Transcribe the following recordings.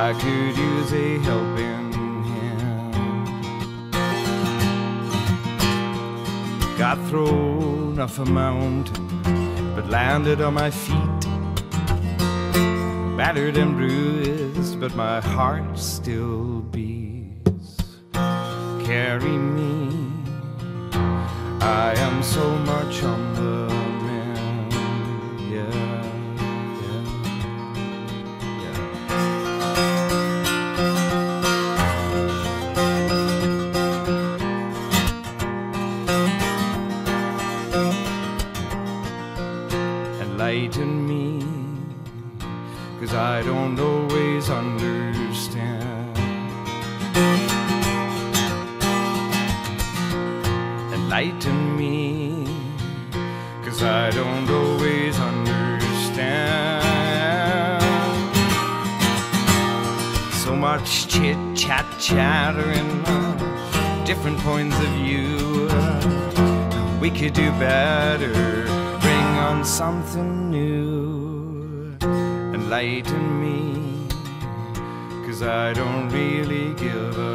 I could use a helping hand. Got thrown off a mountain, but landed on my feet. Battered and bruised, but my heart still beats. Carry me, I am so much on the mend. Yeah, yeah, yeah. Enlighten me, 'cause I don't always understand. Enlighten me, 'cause I don't always understand. So much chit-chat, chattering, different points of view. We could do better, bring on something new. Enlighten me, 'cause I don't really give a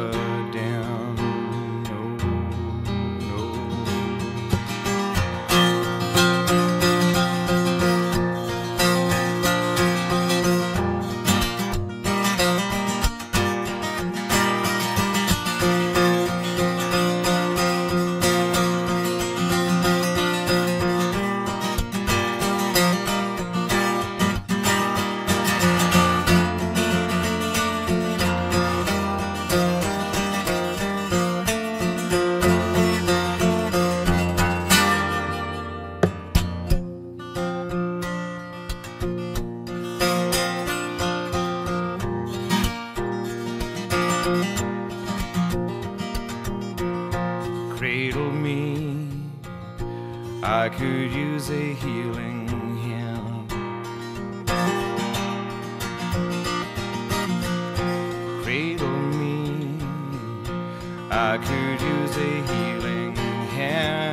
damn. No, no. Cradle me, I could use a healing hand. Cradle me, I could use a healing hand.